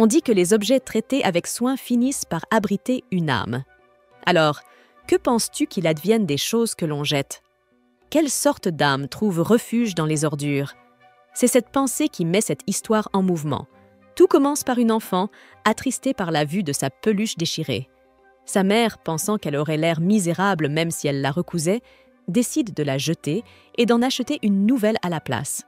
On dit que les objets traités avec soin finissent par abriter une âme. Alors, que penses-tu qu'il advienne des choses que l'on jette? Quelle sorte d'âme trouve refuge dans les ordures? C'est cette pensée qui met cette histoire en mouvement. Tout commence par une enfant, attristée par la vue de sa peluche déchirée. Sa mère, pensant qu'elle aurait l'air misérable même si elle la recousait, décide de la jeter et d'en acheter une nouvelle à la place.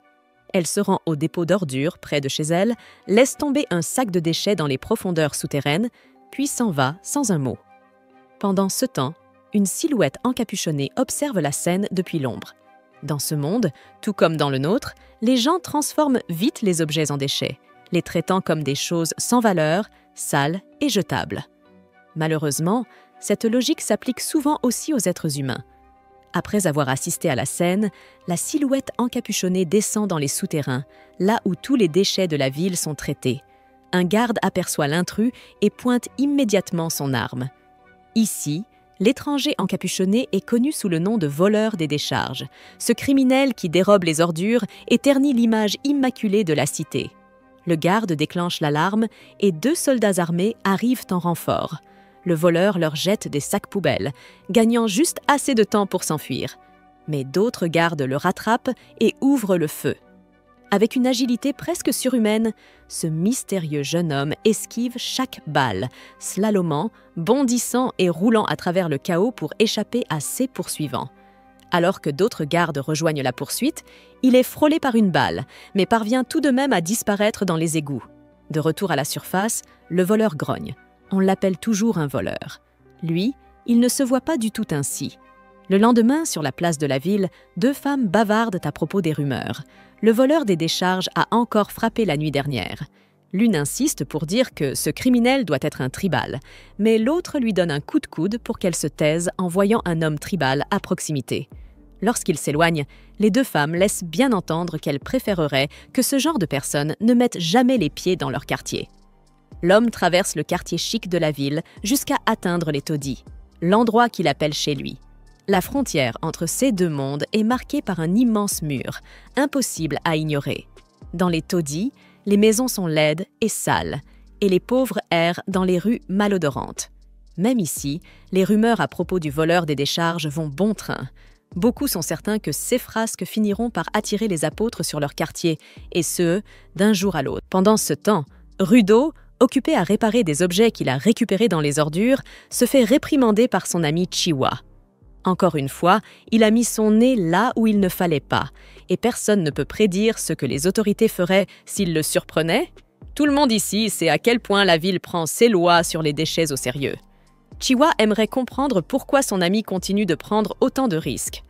Elle se rend au dépôt d'ordures près de chez elle, laisse tomber un sac de déchets dans les profondeurs souterraines, puis s'en va sans un mot. Pendant ce temps, une silhouette encapuchonnée observe la scène depuis l'ombre. Dans ce monde, tout comme dans le nôtre, les gens transforment vite les objets en déchets, les traitant comme des choses sans valeur, sales et jetables. Malheureusement, cette logique s'applique souvent aussi aux êtres humains. Après avoir assisté à la scène, la silhouette encapuchonnée descend dans les souterrains, là où tous les déchets de la ville sont traités. Un garde aperçoit l'intrus et pointe immédiatement son arme. Ici, l'étranger encapuchonné est connu sous le nom de voleur des décharges, ce criminel qui dérobe les ordures et ternit l'image immaculée de la cité. Le garde déclenche l'alarme et 2 soldats armés arrivent en renfort. Le voleur leur jette des sacs poubelles, gagnant juste assez de temps pour s'enfuir. Mais d'autres gardes le rattrapent et ouvrent le feu. Avec une agilité presque surhumaine, ce mystérieux jeune homme esquive chaque balle, slalomant, bondissant et roulant à travers le chaos pour échapper à ses poursuivants. Alors que d'autres gardes rejoignent la poursuite, il est frôlé par une balle, mais parvient tout de même à disparaître dans les égouts. De retour à la surface, le voleur grogne. On l'appelle toujours un voleur. Lui, il ne se voit pas du tout ainsi. Le lendemain, sur la place de la ville, 2 femmes bavardent à propos des rumeurs. Le voleur des décharges a encore frappé la nuit dernière. L'une insiste pour dire que ce criminel doit être un tribal, mais l'autre lui donne un coup de coude pour qu'elle se taise en voyant un homme tribal à proximité. Lorsqu'il s'éloigne, les 2 femmes laissent bien entendre qu'elles préféreraient que ce genre de personnes ne mettent jamais les pieds dans leur quartier. L'homme traverse le quartier chic de la ville jusqu'à atteindre les taudis, l'endroit qu'il appelle chez lui. La frontière entre ces 2 mondes est marquée par un immense mur, impossible à ignorer. Dans les taudis, les maisons sont laides et sales, et les pauvres errent dans les rues malodorantes. Même ici, les rumeurs à propos du voleur des décharges vont bon train. Beaucoup sont certains que ces frasques finiront par attirer les apôtres sur leur quartier, et ce, d'un jour à l'autre. Pendant ce temps, Rudo, occupé à réparer des objets qu'il a récupérés dans les ordures, se fait réprimander par son ami Chiwa. Encore une fois, il a mis son nez là où il ne fallait pas, et personne ne peut prédire ce que les autorités feraient s'il le surprenaient. Tout le monde ici sait à quel point la ville prend ses lois sur les déchets au sérieux. Chiwa aimerait comprendre pourquoi son ami continue de prendre autant de risques.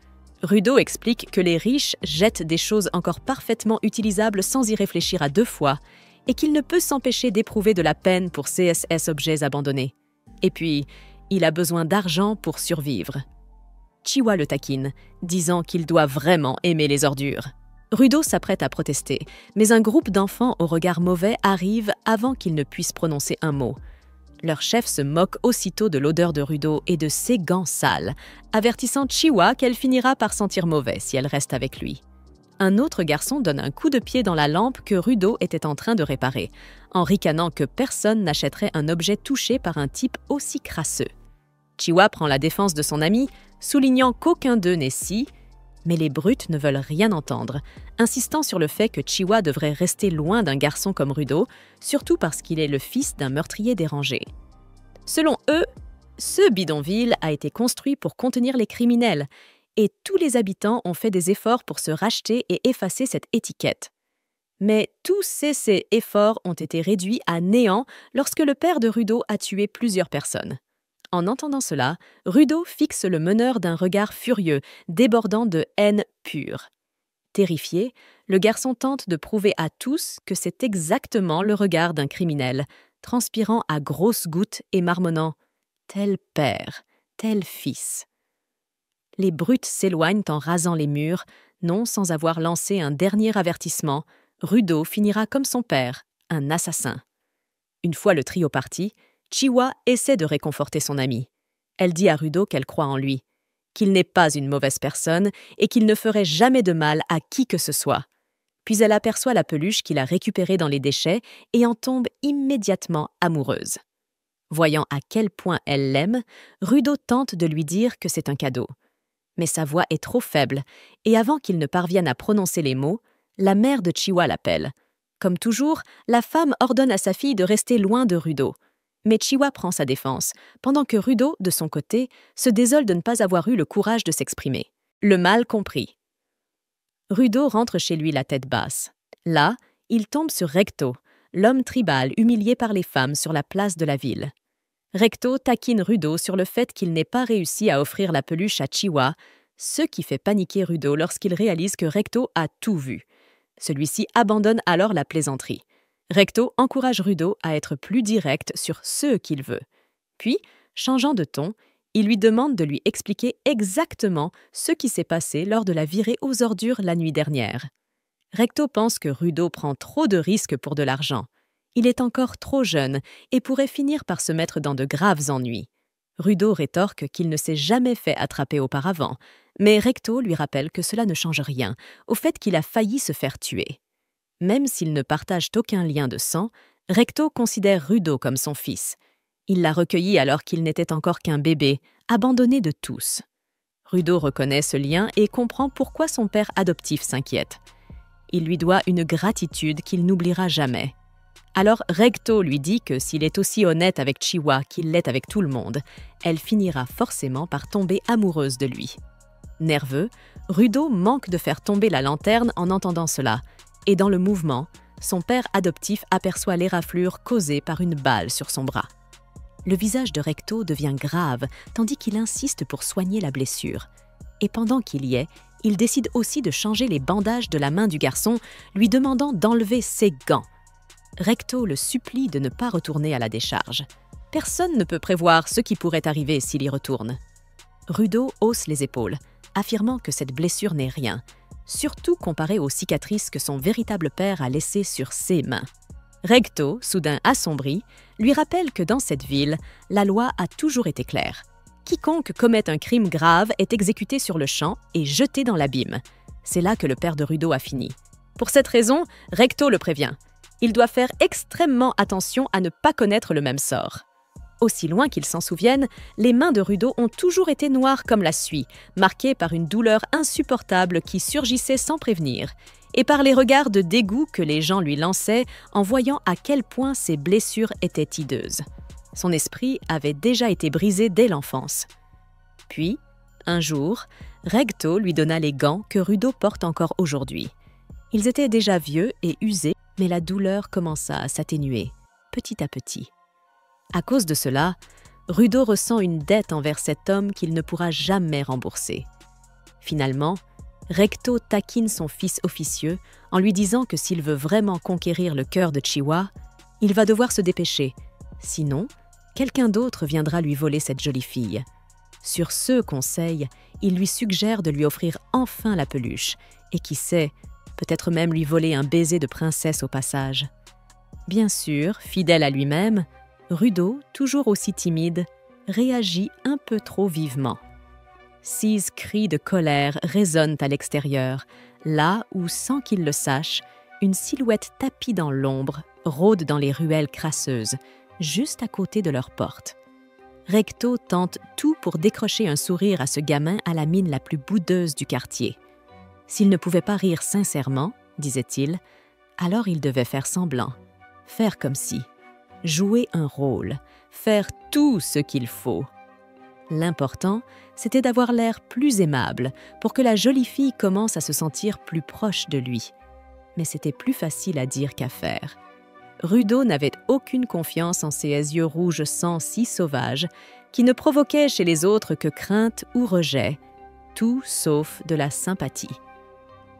Rudo explique que les riches jettent des choses encore parfaitement utilisables sans y réfléchir à 2 fois, et qu'il ne peut s'empêcher d'éprouver de la peine pour CSS objets abandonnés. Et puis, il a besoin d'argent pour survivre. Chiwa le taquine, disant qu'il doit vraiment aimer les ordures. Rudo s'apprête à protester, mais un groupe d'enfants au regard mauvais arrive avant qu'il ne puisse prononcer un mot. Leur chef se moque aussitôt de l'odeur de Rudo et de ses gants sales, avertissant Chiwa qu'elle finira par sentir mauvais si elle reste avec lui. Un autre garçon donne un coup de pied dans la lampe que Rudo était en train de réparer, en ricanant que personne n'achèterait un objet touché par un type aussi crasseux. Chiwa prend la défense de son ami, soulignant qu'aucun d'eux n'est si, mais les brutes ne veulent rien entendre, insistant sur le fait que Chiwa devrait rester loin d'un garçon comme Rudo, surtout parce qu'il est le fils d'un meurtrier dérangé. Selon eux, ce bidonville a été construit pour contenir les criminels, et tous les habitants ont fait des efforts pour se racheter et effacer cette étiquette. Mais tous ces efforts ont été réduits à néant lorsque le père de Rudo a tué plusieurs personnes. En entendant cela, Rudo fixe le meneur d'un regard furieux, débordant de haine pure. Terrifié, le garçon tente de prouver à tous que c'est exactement le regard d'un criminel, transpirant à grosses gouttes et marmonnant « tel père, tel fils ». Les brutes s'éloignent en rasant les murs, non sans avoir lancé un dernier avertissement. Rudo finira comme son père, un assassin. Une fois le trio parti, Chiwa essaie de réconforter son amie. Elle dit à Rudo qu'elle croit en lui, qu'il n'est pas une mauvaise personne et qu'il ne ferait jamais de mal à qui que ce soit. Puis elle aperçoit la peluche qu'il a récupérée dans les déchets et en tombe immédiatement amoureuse. Voyant à quel point elle l'aime, Rudo tente de lui dire que c'est un cadeau. Mais sa voix est trop faible, et avant qu'il ne parvienne à prononcer les mots, la mère de Chiwa l'appelle. Comme toujours, la femme ordonne à sa fille de rester loin de Rudo. Mais Chiwa prend sa défense, pendant que Rudo, de son côté, se désole de ne pas avoir eu le courage de s'exprimer. Le mal compris. Rudo rentre chez lui la tête basse. Là, il tombe sur Recto, l'homme tribal humilié par les femmes sur la place de la ville. Recto taquine Rudo sur le fait qu'il n'ait pas réussi à offrir la peluche à Chiwa, ce qui fait paniquer Rudo lorsqu'il réalise que Recto a tout vu. Celui-ci abandonne alors la plaisanterie. Recto encourage Rudo à être plus direct sur ce qu'il veut. Puis, changeant de ton, il lui demande de lui expliquer exactement ce qui s'est passé lors de la virée aux ordures la nuit dernière. Recto pense que Rudo prend trop de risques pour de l'argent. Il est encore trop jeune et pourrait finir par se mettre dans de graves ennuis. Rudo rétorque qu'il ne s'est jamais fait attraper auparavant, mais Recto lui rappelle que cela ne change rien au fait qu'il a failli se faire tuer. Même s'ils ne partagent aucun lien de sang, Recto considère Rudo comme son fils. Il l'a recueilli alors qu'il n'était encore qu'un bébé, abandonné de tous. Rudo reconnaît ce lien et comprend pourquoi son père adoptif s'inquiète. Il lui doit une gratitude qu'il n'oubliera jamais. Alors Recto lui dit que s'il est aussi honnête avec Chiwa qu'il l'est avec tout le monde, elle finira forcément par tomber amoureuse de lui. Nerveux, Rudo manque de faire tomber la lanterne en entendant cela, et dans le mouvement, son père adoptif aperçoit l'éraflure causée par une balle sur son bras. Le visage de Recto devient grave, tandis qu'il insiste pour soigner la blessure. Et pendant qu'il y est, il décide aussi de changer les bandages de la main du garçon, lui demandant d'enlever ses gants. Recto le supplie de ne pas retourner à la décharge. Personne ne peut prévoir ce qui pourrait arriver s'il y retourne. Rudo hausse les épaules, affirmant que cette blessure n'est rien, surtout comparée aux cicatrices que son véritable père a laissées sur ses mains. Recto, soudain assombri, lui rappelle que dans cette ville, la loi a toujours été claire. Quiconque commet un crime grave est exécuté sur le champ et jeté dans l'abîme. C'est là que le père de Rudo a fini. Pour cette raison, Recto le prévient. Il doit faire extrêmement attention à ne pas connaître le même sort. Aussi loin qu'il s'en souvienne, les mains de Rudo ont toujours été noires comme la suie, marquées par une douleur insupportable qui surgissait sans prévenir, et par les regards de dégoût que les gens lui lançaient en voyant à quel point ses blessures étaient hideuses. Son esprit avait déjà été brisé dès l'enfance. Puis, un jour, Recto lui donna les gants que Rudo porte encore aujourd'hui. Ils étaient déjà vieux et usés, mais la douleur commença à s'atténuer, petit à petit. À cause de cela, Rudo ressent une dette envers cet homme qu'il ne pourra jamais rembourser. Finalement, Recto taquine son fils officieux en lui disant que s'il veut vraiment conquérir le cœur de Chiwa, il va devoir se dépêcher. Sinon, quelqu'un d'autre viendra lui voler cette jolie fille. Sur ce conseil, il lui suggère de lui offrir enfin la peluche et qui sait, peut-être même lui voler un baiser de princesse au passage. Bien sûr, fidèle à lui-même, Rudo, toujours aussi timide, réagit un peu trop vivement. 6 cris de colère résonnent à l'extérieur, là où, sans qu'il le sache, une silhouette tapie dans l'ombre rôde dans les ruelles crasseuses, juste à côté de leur porte. Recto tente tout pour décrocher un sourire à ce gamin à la mine la plus boudeuse du quartier. S'il ne pouvait pas rire sincèrement, disait-il, alors il devait faire semblant, faire comme si, jouer un rôle, faire tout ce qu'il faut. L'important, c'était d'avoir l'air plus aimable pour que la jolie fille commence à se sentir plus proche de lui. Mais c'était plus facile à dire qu'à faire. Rudo n'avait aucune confiance en ces yeux rouges sang si sauvages qui ne provoquaient chez les autres que crainte ou rejet, tout sauf de la sympathie.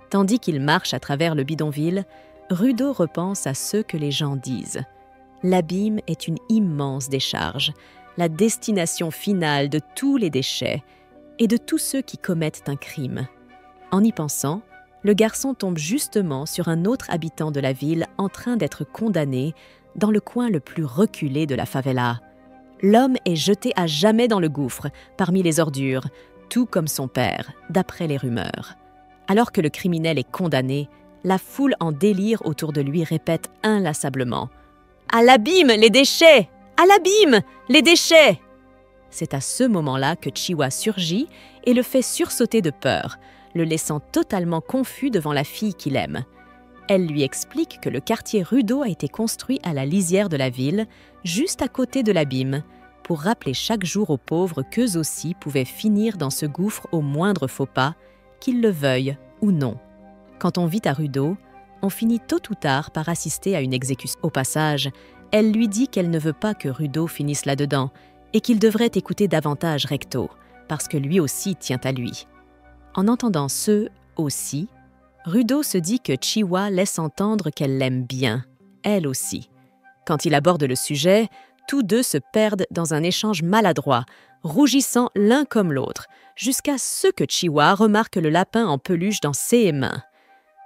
Tandis qu'il marche à travers le bidonville, Rudo repense à ce que les gens disent. L'abîme est une immense décharge, la destination finale de tous les déchets et de tous ceux qui commettent un crime. En y pensant, le garçon tombe justement sur un autre habitant de la ville en train d'être condamné dans le coin le plus reculé de la favela. L'homme est jeté à jamais dans le gouffre, parmi les ordures, tout comme son père, d'après les rumeurs. Alors que le criminel est condamné, La foule en délire autour de lui répète inlassablement « À l'abîme, les déchets! À l'abîme, les déchets !» C'est à ce moment-là que Chiwa surgit et le fait sursauter de peur, le laissant totalement confus devant la fille qu'il aime. Elle lui explique que le quartier Rudo a été construit à la lisière de la ville, juste à côté de l'abîme, pour rappeler chaque jour aux pauvres qu'eux aussi pouvaient finir dans ce gouffre au moindre faux pas, qu'ils le veuillent ou non. Quand on vit à Rudo, on finit tôt ou tard par assister à une exécution. Au passage, elle lui dit qu'elle ne veut pas que Rudo finisse là-dedans et qu'il devrait écouter davantage Recto, parce que lui aussi tient à lui. En entendant ce « aussi », Rudo se dit que Chiwa laisse entendre qu'elle l'aime bien, elle aussi. Quand il aborde le sujet, tous deux se perdent dans un échange maladroit, rougissant l'un comme l'autre, jusqu'à ce que Chiwa remarque le lapin en peluche dans ses mains.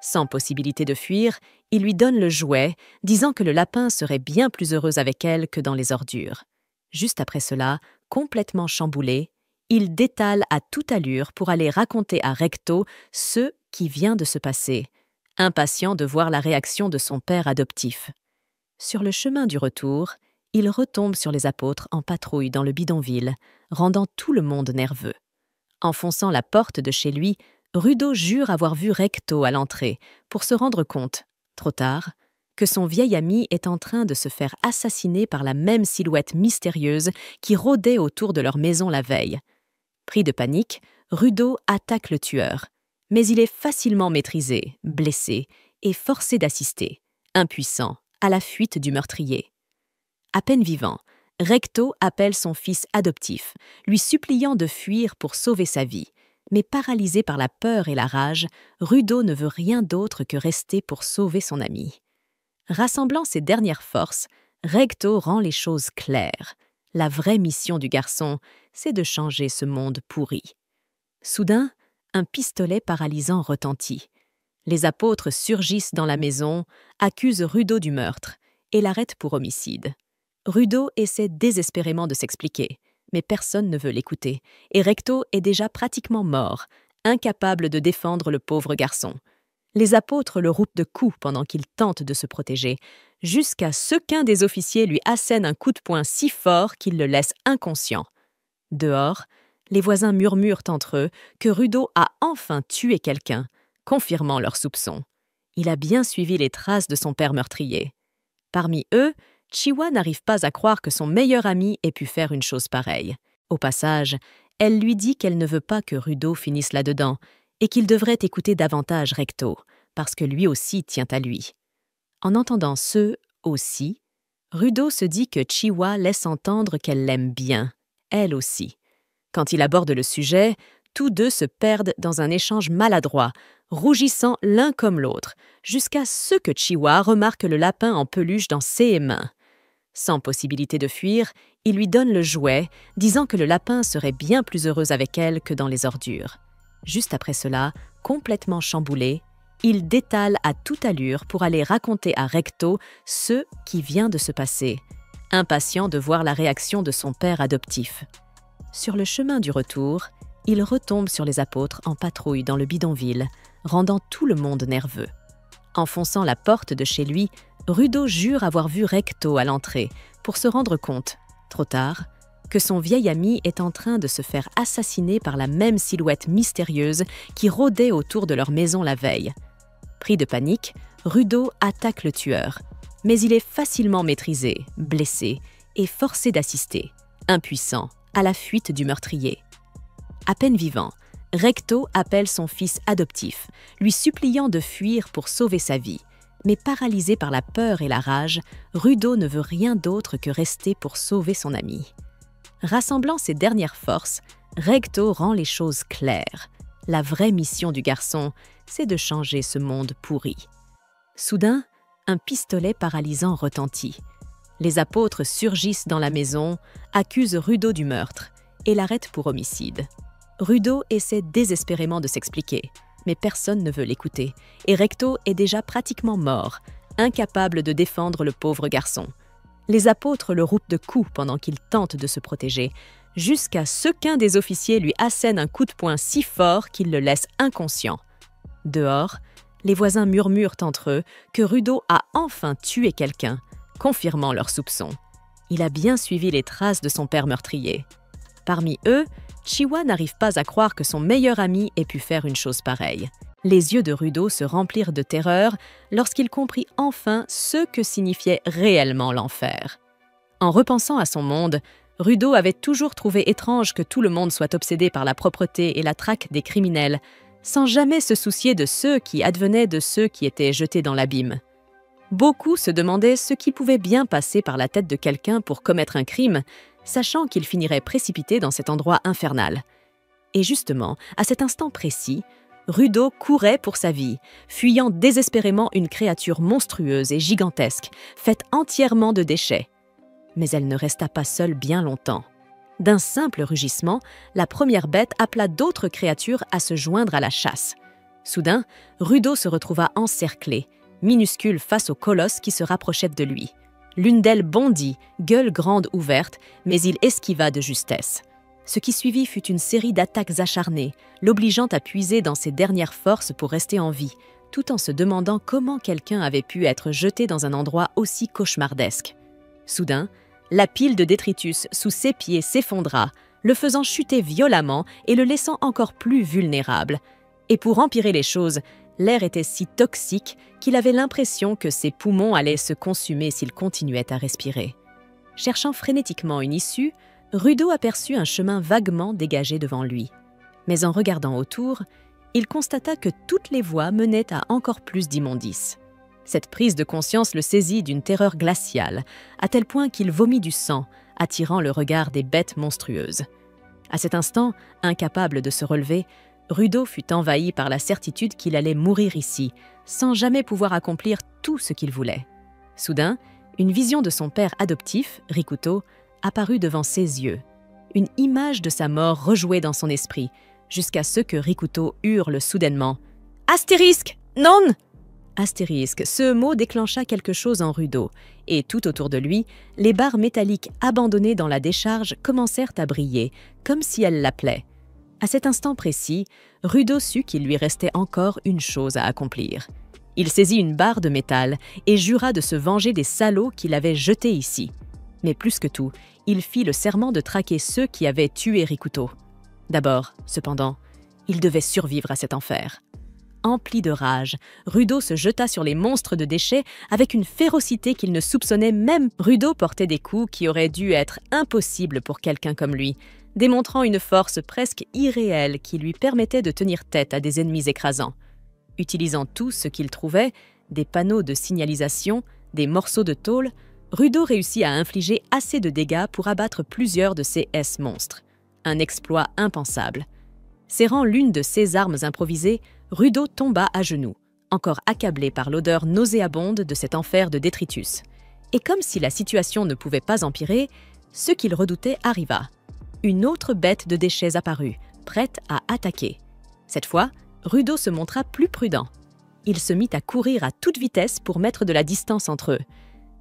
Sans possibilité de fuir, il lui donne le jouet, disant que le lapin serait bien plus heureux avec elle que dans les ordures. Juste après cela, complètement chamboulé, il détale à toute allure pour aller raconter à Recto ce qui vient de se passer, impatient de voir la réaction de son père adoptif. Sur le chemin du retour, il retombe sur les apôtres en patrouille dans le bidonville, rendant tout le monde nerveux. Enfonçant la porte de chez lui, Rudo jure avoir vu Recto à l'entrée pour se rendre compte, trop tard, que son vieil ami est en train de se faire assassiner par la même silhouette mystérieuse qui rôdait autour de leur maison la veille. Pris de panique, Rudo attaque le tueur, mais il est facilement maîtrisé, blessé et forcé d'assister, impuissant, à la fuite du meurtrier. À peine vivant, Recto appelle son fils adoptif, lui suppliant de fuir pour sauver sa vie. Mais paralysé par la peur et la rage, Rudo ne veut rien d'autre que rester pour sauver son ami. Rassemblant ses dernières forces, Recto rend les choses claires. La vraie mission du garçon, c'est de changer ce monde pourri. Soudain, un pistolet paralysant retentit. Les apôtres surgissent dans la maison, accusent Rudo du meurtre et l'arrêtent pour homicide. Rudo essaie désespérément de s'expliquer, mais personne ne veut l'écouter, et Recto est déjà pratiquement mort, incapable de défendre le pauvre garçon. Les apôtres le routent de coups pendant qu'il tente de se protéger, jusqu'à ce qu'un des officiers lui assène un coup de poing si fort qu'il le laisse inconscient. Dehors, les voisins murmurent entre eux que Rudo a enfin tué quelqu'un, confirmant leurs soupçons. Il a bien suivi les traces de son père meurtrier. Parmi eux, Chiwa n'arrive pas à croire que son meilleur ami ait pu faire une chose pareille. Au passage, elle lui dit qu'elle ne veut pas que Rudo finisse là-dedans et qu'il devrait écouter davantage Recto, parce que lui aussi tient à lui. En entendant ce « aussi », Rudo se dit que Chiwa laisse entendre qu'elle l'aime bien, elle aussi. Quand il aborde le sujet, tous deux se perdent dans un échange maladroit, rougissant l'un comme l'autre, jusqu'à ce que Chiwa remarque le lapin en peluche dans ses mains. Sans possibilité de fuir, il lui donne le jouet, disant que le lapin serait bien plus heureux avec elle que dans les ordures. Juste après cela, complètement chamboulé, il détale à toute allure pour aller raconter à Recto ce qui vient de se passer, impatient de voir la réaction de son père adoptif. Sur le chemin du retour, il retombe sur les apôtres en patrouille dans le bidonville, rendant tout le monde nerveux. Enfonçant la porte de chez lui, Rudo jure avoir vu Recto à l'entrée pour se rendre compte, trop tard, que son vieil ami est en train de se faire assassiner par la même silhouette mystérieuse qui rôdait autour de leur maison la veille. Pris de panique, Rudo attaque le tueur, mais il est facilement maîtrisé, blessé et forcé d'assister, impuissant, à la fuite du meurtrier. À peine vivant, Recto appelle son fils adoptif, lui suppliant de fuir pour sauver sa vie. Mais paralysé par la peur et la rage, Rudo ne veut rien d'autre que rester pour sauver son ami. Rassemblant ses dernières forces, Recto rend les choses claires. La vraie mission du garçon, c'est de changer ce monde pourri. Soudain, un pistolet paralysant retentit. Les apôtres surgissent dans la maison, accusent Rudo du meurtre et l'arrêtent pour homicide. Rudo essaie désespérément de s'expliquer, mais personne ne veut l'écouter, et Recto est déjà pratiquement mort, incapable de défendre le pauvre garçon. Les apôtres le routent de coups pendant qu'il tente de se protéger, jusqu'à ce qu'un des officiers lui assène un coup de poing si fort qu'il le laisse inconscient. Dehors, Les voisins murmurent entre eux que Rudo a enfin tué quelqu'un, confirmant leurs soupçons. Il a bien suivi les traces de son père meurtrier. Parmi eux, Chiwa n'arrive pas à croire que son meilleur ami ait pu faire une chose pareille. Les yeux de Rudo se remplirent de terreur lorsqu'il comprit enfin ce que signifiait réellement l'enfer. En repensant à son monde, Rudo avait toujours trouvé étrange que tout le monde soit obsédé par la propreté et la traque des criminels, sans jamais se soucier de ceux qui advenaient de ceux qui étaient jetés dans l'abîme. Beaucoup se demandaient ce qui pouvait bien passer par la tête de quelqu'un pour commettre un crime, sachant qu'il finirait précipité dans cet endroit infernal. Et justement, à cet instant précis, Rudo courait pour sa vie, fuyant désespérément une créature monstrueuse et gigantesque, faite entièrement de déchets. Mais elle ne resta pas seule bien longtemps. D'un simple rugissement, la première bête appela d'autres créatures à se joindre à la chasse. Soudain, Rudo se retrouva encerclé, minuscule face au colosse qui se rapprochait de lui. L'une d'elles bondit, gueule grande ouverte, mais il esquiva de justesse. Ce qui suivit fut une série d'attaques acharnées, l'obligeant à puiser dans ses dernières forces pour rester en vie, tout en se demandant comment quelqu'un avait pu être jeté dans un endroit aussi cauchemardesque. Soudain, la pile de détritus sous ses pieds s'effondra, le faisant chuter violemment et le laissant encore plus vulnérable. Et pour empirer les choses, l'air était si toxique qu'il avait l'impression que ses poumons allaient se consumer s'il continuait à respirer. Cherchant frénétiquement une issue, Rudo aperçut un chemin vaguement dégagé devant lui. Mais en regardant autour, il constata que toutes les voies menaient à encore plus d'immondices. Cette prise de conscience le saisit d'une terreur glaciale, à tel point qu'il vomit du sang, attirant le regard des bêtes monstrueuses. À cet instant, incapable de se relever, Rudo fut envahi par la certitude qu'il allait mourir ici, sans jamais pouvoir accomplir tout ce qu'il voulait. Soudain, une vision de son père adoptif, Rikuto, apparut devant ses yeux. Une image de sa mort rejouait dans son esprit, jusqu'à ce que Rikuto hurle soudainement « Astérisque, non !» Astérisque, ce mot déclencha quelque chose en Rudo, et tout autour de lui, les barres métalliques abandonnées dans la décharge commencèrent à briller, comme si elles l'appelaient. À cet instant précis, Rudo sut qu'il lui restait encore une chose à accomplir. Il saisit une barre de métal et jura de se venger des salauds qui l'avaient jeté ici. Mais plus que tout, il fit le serment de traquer ceux qui avaient tué Rikuto. D'abord, cependant, il devait survivre à cet enfer. Empli de rage, Rudo se jeta sur les monstres de déchets avec une férocité qu'il ne soupçonnait même. Rudo portait des coups qui auraient dû être impossibles pour quelqu'un comme lui, démontrant une force presque irréelle qui lui permettait de tenir tête à des ennemis écrasants. Utilisant tout ce qu'il trouvait, des panneaux de signalisation, des morceaux de tôle, Rudo réussit à infliger assez de dégâts pour abattre plusieurs de ces S-monstres. Un exploit impensable. Serrant l'une de ses armes improvisées, Rudo tomba à genoux, encore accablé par l'odeur nauséabonde de cet enfer de détritus. Et comme si la situation ne pouvait pas empirer, ce qu'il redoutait arriva. Une autre bête de déchets apparut, prête à attaquer. Cette fois, Rudo se montra plus prudent. Il se mit à courir à toute vitesse pour mettre de la distance entre eux.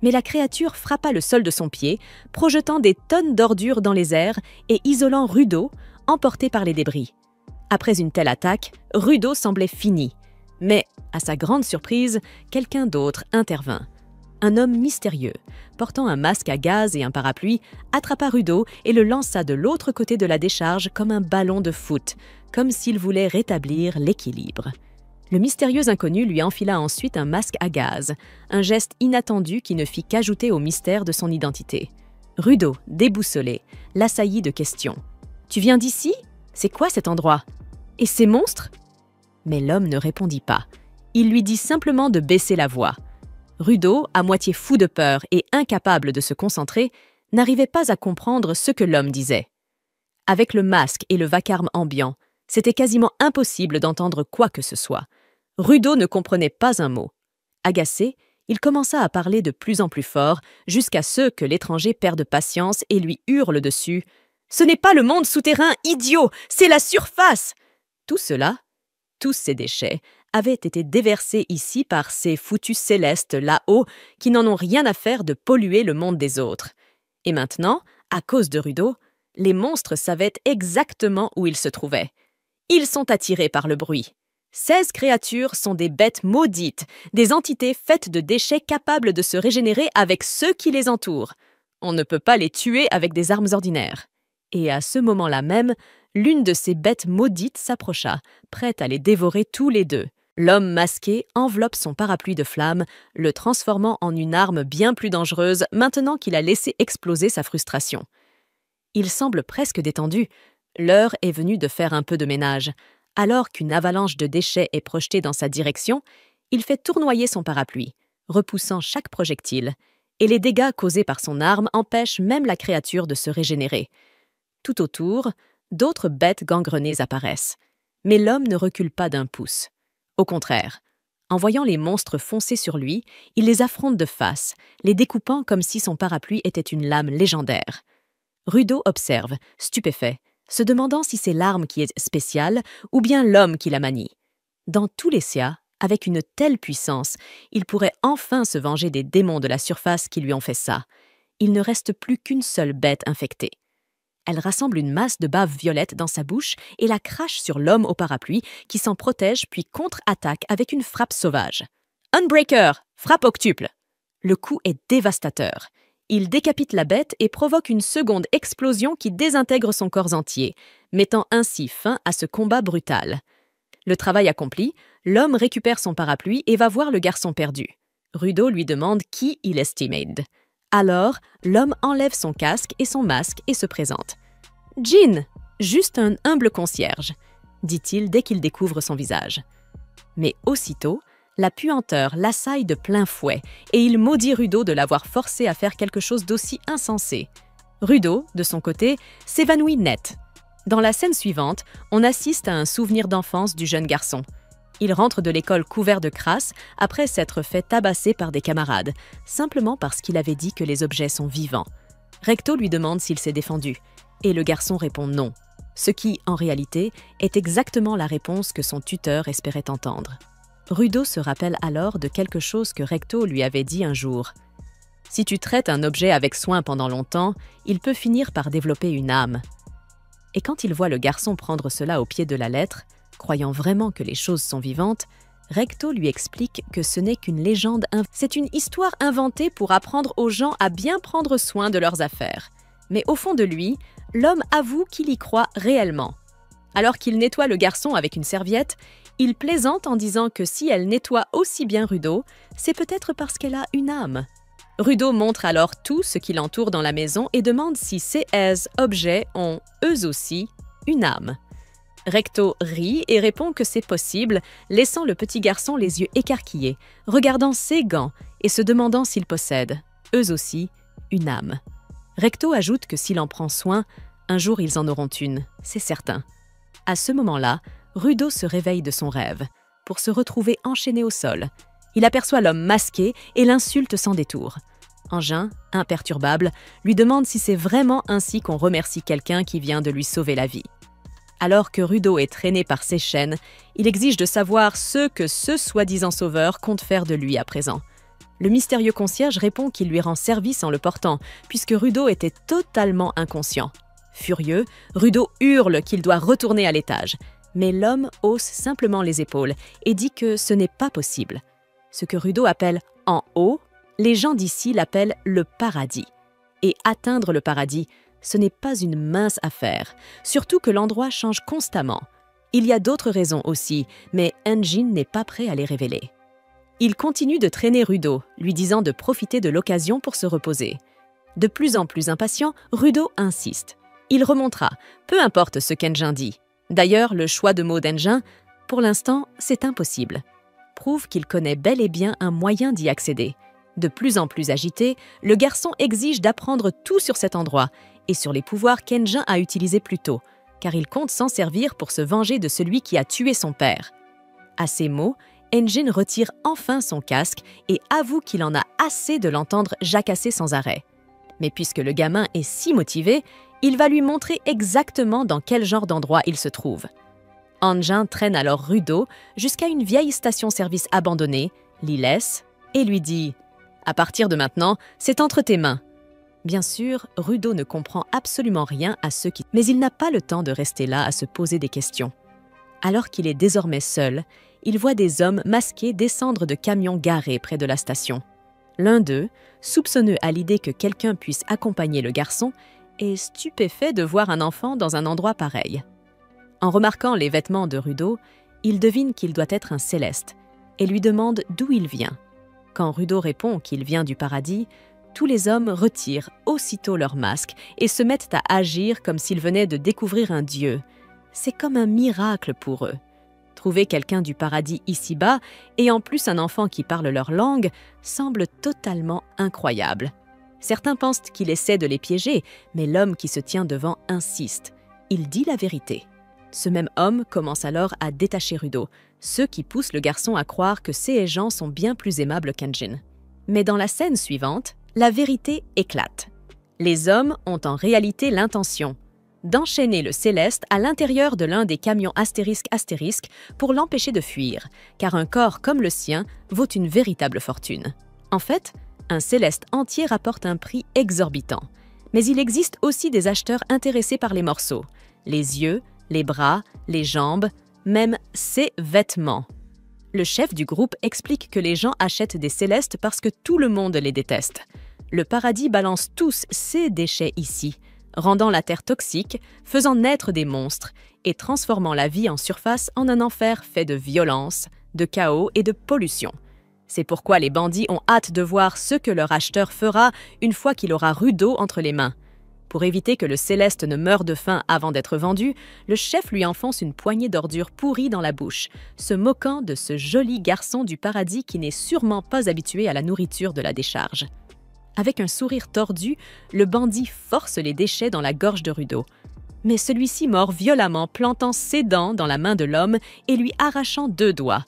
Mais la créature frappa le sol de son pied, projetant des tonnes d'ordures dans les airs et isolant Rudo, emporté par les débris. Après une telle attaque, Rudo semblait fini. Mais, à sa grande surprise, quelqu'un d'autre intervint. Un homme mystérieux, portant un masque à gaz et un parapluie, attrapa Rudo et le lança de l'autre côté de la décharge comme un ballon de foot, comme s'il voulait rétablir l'équilibre. Le mystérieux inconnu lui enfila ensuite un masque à gaz, un geste inattendu qui ne fit qu'ajouter au mystère de son identité. Rudo, déboussolé, l'assaillit de questions. « Tu viens d'ici ? C'est quoi cet endroit ? Et ces monstres ?» Mais l'homme ne répondit pas. Il lui dit simplement de baisser la voix. Rudo, à moitié fou de peur et incapable de se concentrer, n'arrivait pas à comprendre ce que l'homme disait. Avec le masque et le vacarme ambiant, c'était quasiment impossible d'entendre quoi que ce soit. Rudo ne comprenait pas un mot. Agacé, il commença à parler de plus en plus fort, jusqu'à ce que l'étranger perde patience et lui hurle dessus. « Ce n'est pas le monde souterrain, idiot, c'est la surface !» Tout cela, tous ces déchets, avaient été déversés ici par ces foutus célestes là-haut qui n'en ont rien à faire de polluer le monde des autres. Et maintenant, à cause de Rudo, les monstres savaient exactement où ils se trouvaient. Ils sont attirés par le bruit. 16 créatures sont des bêtes maudites, des entités faites de déchets capables de se régénérer avec ceux qui les entourent. On ne peut pas les tuer avec des armes ordinaires. Et à ce moment-là même, l'une de ces bêtes maudites s'approcha, prête à les dévorer tous les deux. L'homme masqué enveloppe son parapluie de flammes, le transformant en une arme bien plus dangereuse maintenant qu'il a laissé exploser sa frustration. Il semble presque détendu. L'heure est venue de faire un peu de ménage. Alors qu'une avalanche de déchets est projetée dans sa direction, il fait tournoyer son parapluie, repoussant chaque projectile, et les dégâts causés par son arme empêchent même la créature de se régénérer. Tout autour, d'autres bêtes gangrenées apparaissent. Mais l'homme ne recule pas d'un pouce. Au contraire, en voyant les monstres foncer sur lui, il les affronte de face, les découpant comme si son parapluie était une lame légendaire. Rudo observe, stupéfait, se demandant si c'est l'arme qui est spéciale ou bien l'homme qui la manie. Dans tous les cas, avec une telle puissance, il pourrait enfin se venger des démons de la surface qui lui ont fait ça. Il ne reste plus qu'une seule bête infectée. Elle rassemble une masse de bave violette dans sa bouche et la crache sur l'homme au parapluie qui s'en protège puis contre-attaque avec une frappe sauvage. Unbreaker, frappe octuple. Le coup est dévastateur. Il décapite la bête et provoque une seconde explosion qui désintègre son corps entier, mettant ainsi fin à ce combat brutal. Le travail accompli, l'homme récupère son parapluie et va voir le garçon perdu. Rudo lui demande qui il estimate. Alors, l'homme enlève son casque et son masque et se présente. « Jin, juste un humble concierge », dit-il dès qu'il découvre son visage. Mais aussitôt, la puanteur l'assaille de plein fouet et il maudit Rudo de l'avoir forcé à faire quelque chose d'aussi insensé. Rudo, de son côté, s'évanouit net. Dans la scène suivante, on assiste à un souvenir d'enfance du jeune garçon. Il rentre de l'école couvert de crasse après s'être fait tabasser par des camarades, simplement parce qu'il avait dit que les objets sont vivants. Recto lui demande s'il s'est défendu, et le garçon répond non, ce qui, en réalité, est exactement la réponse que son tuteur espérait entendre. Rudo se rappelle alors de quelque chose que Recto lui avait dit un jour. « Si tu traites un objet avec soin pendant longtemps, il peut finir par développer une âme. » Et quand il voit le garçon prendre cela au pied de la lettre, croyant vraiment que les choses sont vivantes, Recto lui explique que ce n'est qu'une légende, c'est une histoire inventée pour apprendre aux gens à bien prendre soin de leurs affaires. Mais au fond de lui, l'homme avoue qu'il y croit réellement. Alors qu'il nettoie le garçon avec une serviette, il plaisante en disant que si elle nettoie aussi bien Rudo, c'est peut-être parce qu'elle a une âme. Rudo montre alors tout ce qui l'entoure dans la maison et demande si ces objets ont, eux aussi, une âme. Recto rit et répond que c'est possible, laissant le petit garçon les yeux écarquillés, regardant ses gants et se demandant s'ils possèdent, eux aussi, une âme. Recto ajoute que s'il en prend soin, un jour ils en auront une, c'est certain. À ce moment-là, Rudo se réveille de son rêve, pour se retrouver enchaîné au sol. Il aperçoit l'homme masqué et l'insulte sans détour. Engin, imperturbable, lui demande si c'est vraiment ainsi qu'on remercie quelqu'un qui vient de lui sauver la vie. Alors que Rudo est traîné par ses chaînes, il exige de savoir ce que ce soi-disant sauveur compte faire de lui à présent. Le mystérieux concierge répond qu'il lui rend service en le portant, puisque Rudo était totalement inconscient. Furieux, Rudo hurle qu'il doit retourner à l'étage, mais l'homme hausse simplement les épaules et dit que ce n'est pas possible. Ce que Rudo appelle « en haut », les gens d'ici l'appellent le paradis. Et atteindre le paradis, ce n'est pas une mince affaire, surtout que l'endroit change constamment. Il y a d'autres raisons aussi, mais Enjin n'est pas prêt à les révéler. Il continue de traîner Rudo, lui disant de profiter de l'occasion pour se reposer. De plus en plus impatient, Rudo insiste. Il remontera, peu importe ce qu'Enjin dit. D'ailleurs, le choix de mots d'Enjin, pour l'instant, c'est impossible. Prouve qu'il connaît bel et bien un moyen d'y accéder. De plus en plus agité, le garçon exige d'apprendre tout sur cet endroit et sur les pouvoirs qu'Enjin a utilisés plus tôt, car il compte s'en servir pour se venger de celui qui a tué son père. À ces mots, Enjin retire enfin son casque et avoue qu'il en a assez de l'entendre jacasser sans arrêt. Mais puisque le gamin est si motivé, il va lui montrer exactement dans quel genre d'endroit il se trouve. Enjin traîne alors Rudo jusqu'à une vieille station-service abandonnée, l'y laisse et lui dit « À partir de maintenant, c'est entre tes mains ». Bien sûr, Rudo ne comprend absolument rien à ce qui... Mais il n'a pas le temps de rester là à se poser des questions. Alors qu'il est désormais seul, il voit des hommes masqués descendre de camions garés près de la station. L'un d'eux, soupçonneux à l'idée que quelqu'un puisse accompagner le garçon, est stupéfait de voir un enfant dans un endroit pareil. En remarquant les vêtements de Rudo, il devine qu'il doit être un céleste et lui demande d'où il vient. Quand Rudo répond qu'il vient du paradis, tous les hommes retirent aussitôt leur masque et se mettent à agir comme s'ils venaient de découvrir un dieu. C'est comme un miracle pour eux. Trouver quelqu'un du paradis ici-bas, et en plus un enfant qui parle leur langue, semble totalement incroyable. Certains pensent qu'il essaie de les piéger, mais l'homme qui se tient devant insiste. Il dit la vérité. Ce même homme commence alors à détacher Rudo, ce qui pousse le garçon à croire que ces gens sont bien plus aimables qu'Anjin. Mais dans la scène suivante, la vérité éclate. Les hommes ont en réalité l'intention d'enchaîner le céleste à l'intérieur de l'un des camions astérisque pour l'empêcher de fuir, car un corps comme le sien vaut une véritable fortune. En fait, un céleste entier rapporte un prix exorbitant. Mais il existe aussi des acheteurs intéressés par les morceaux, les yeux, les bras, les jambes, même ses vêtements. Le chef du groupe explique que les gens achètent des célestes parce que tout le monde les déteste. Le paradis balance tous ses déchets ici, rendant la terre toxique, faisant naître des monstres et transformant la vie en surface en un enfer fait de violence, de chaos et de pollution. C'est pourquoi les bandits ont hâte de voir ce que leur acheteur fera une fois qu'il aura Rudo entre les mains. Pour éviter que le céleste ne meure de faim avant d'être vendu, le chef lui enfonce une poignée d'ordures pourries dans la bouche, se moquant de ce joli garçon du paradis qui n'est sûrement pas habitué à la nourriture de la décharge. Avec un sourire tordu, le bandit force les déchets dans la gorge de Rudo. Mais celui-ci mord violemment, plantant ses dents dans la main de l'homme et lui arrachant 2 doigts.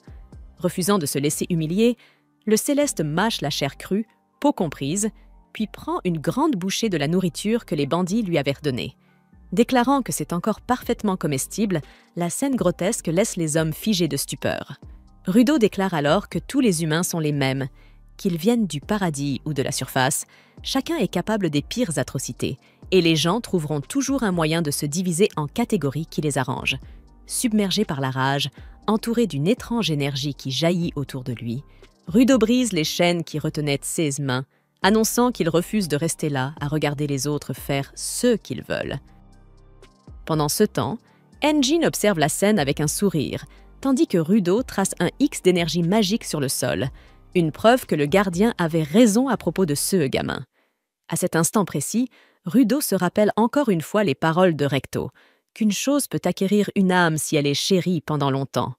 Refusant de se laisser humilier, le céleste mâche la chair crue, peau comprise, puis prend une grande bouchée de la nourriture que les bandits lui avaient redonnée. Déclarant que c'est encore parfaitement comestible, la scène grotesque laisse les hommes figés de stupeur. Rudo déclare alors que tous les humains sont les mêmes, qu'ils viennent du paradis ou de la surface, chacun est capable des pires atrocités, et les gens trouveront toujours un moyen de se diviser en catégories qui les arrangent. Submergé par la rage, entouré d'une étrange énergie qui jaillit autour de lui, Rudo brise les chaînes qui retenaient ses mains, annonçant qu'il refuse de rester là à regarder les autres faire ce qu'ils veulent. Pendant ce temps, Anjin observe la scène avec un sourire, tandis que Rudo trace un X d'énergie magique sur le sol, une preuve que le gardien avait raison à propos de ce gamin. À cet instant précis, Rudo se rappelle encore une fois les paroles de Recto, qu'une chose peut acquérir une âme si elle est chérie pendant longtemps.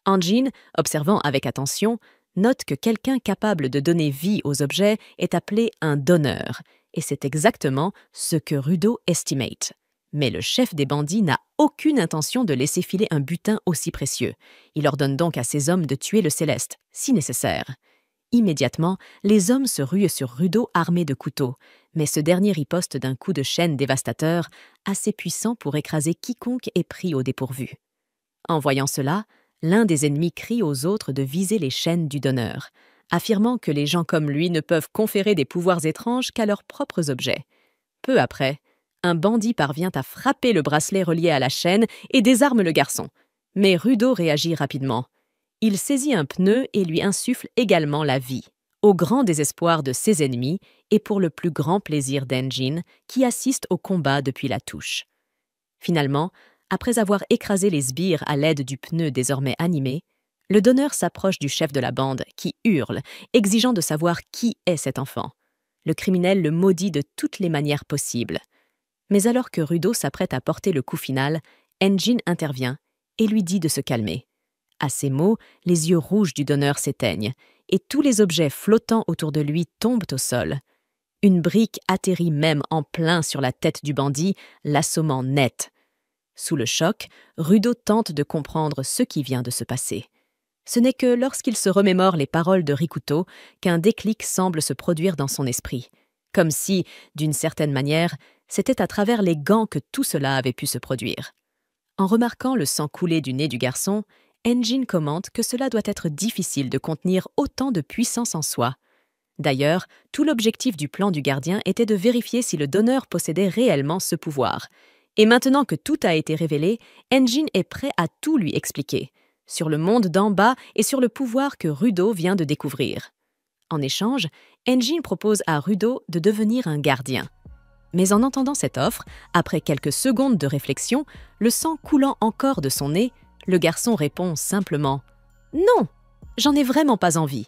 Anjin, observant avec attention, note que quelqu'un capable de donner vie aux objets est appelé un donneur, et c'est exactement ce que Rudo estimate. Mais le chef des bandits n'a aucune intention de laisser filer un butin aussi précieux. Il ordonne donc à ses hommes de tuer le céleste, si nécessaire. Immédiatement, les hommes se ruent sur Rudo armés de couteaux, mais ce dernier riposte d'un coup de chaîne dévastateur, assez puissant pour écraser quiconque est pris au dépourvu. En voyant cela, l'un des ennemis crie aux autres de viser les chaînes du donneur, affirmant que les gens comme lui ne peuvent conférer des pouvoirs étranges qu'à leurs propres objets. Peu après, un bandit parvient à frapper le bracelet relié à la chaîne et désarme le garçon. Mais Rudo réagit rapidement. Il saisit un pneu et lui insuffle également la vie, au grand désespoir de ses ennemis et pour le plus grand plaisir d'Anjin, qui assiste au combat depuis la touche. Finalement, après avoir écrasé les sbires à l'aide du pneu désormais animé, le donneur s'approche du chef de la bande, qui hurle, exigeant de savoir qui est cet enfant. Le criminel le maudit de toutes les manières possibles. Mais alors que Rudo s'apprête à porter le coup final, Anjin intervient et lui dit de se calmer. À ces mots, les yeux rouges du donneur s'éteignent, et tous les objets flottants autour de lui tombent au sol. Une brique atterrit même en plein sur la tête du bandit, l'assommant net. Sous le choc, Rudo tente de comprendre ce qui vient de se passer. Ce n'est que lorsqu'il se remémore les paroles de Rikuto qu'un déclic semble se produire dans son esprit. Comme si, d'une certaine manière, c'était à travers les gants que tout cela avait pu se produire. En remarquant le sang couler du nez du garçon, Anjin commente que cela doit être difficile de contenir autant de puissance en soi. D'ailleurs, tout l'objectif du plan du gardien était de vérifier si le donneur possédait réellement ce pouvoir. Et maintenant que tout a été révélé, Engin est prêt à tout lui expliquer, sur le monde d'en bas et sur le pouvoir que Rudo vient de découvrir. En échange, Engin propose à Rudo de devenir un gardien. Mais en entendant cette offre, après quelques secondes de réflexion, le sang coulant encore de son nez, le garçon répond simplement « Non, j'en ai vraiment pas envie ».